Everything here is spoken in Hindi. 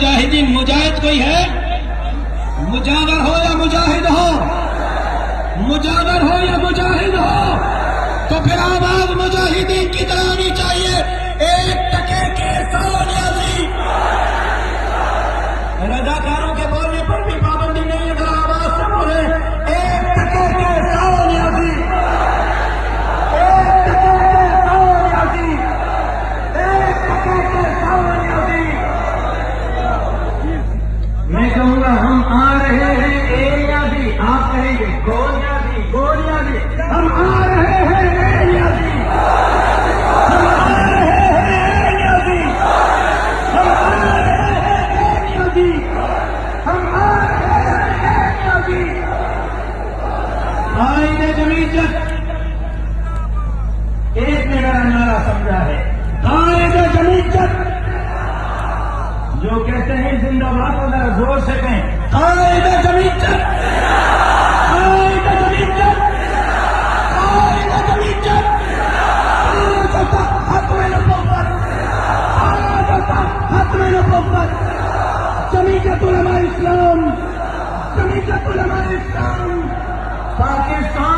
मुजाहिदीन, मुजाहिद कोई है? मुजावर हो या मुजाहिद हो, मुजावर हो या मुजाहिद हो, तो फिर आवाज मुजाहिदीन की तरह आनी चाहिए। एक टके के 100 न्याजी। रजाकारों के बोलने पर भी पाबंदी नहीं है, अगर आवाज से बोले एक टके के 100 न्याजी, एक टके के 100 न्याजी, एक टके के 100 न्याजी। मैं कहूंगा हम आ रहे हैं ए न्याजी, आप कहेंगे गो न्याजी, गो न्याजी। हम आ रहे हैं ए न्याजी, हम आ रहे हैं ए न्याजी, हम आ रहे हैं ए न्याजी, हम आ रहे हैं ए न्याजी। आईने जमीयत एक ने मेरा नारा समझा है, आईने जमीयत जो कहते हैं जिंदाबाद वगैरह जोर से कहें, आईने जमीयत, आईने जमीयत, आईने जमीयत। हाथ में नबूवत, हाथ में नबूवत। जमीयत उलमा इस्लाम, जमीयत उलमा इस्लाम पाकिस्तान।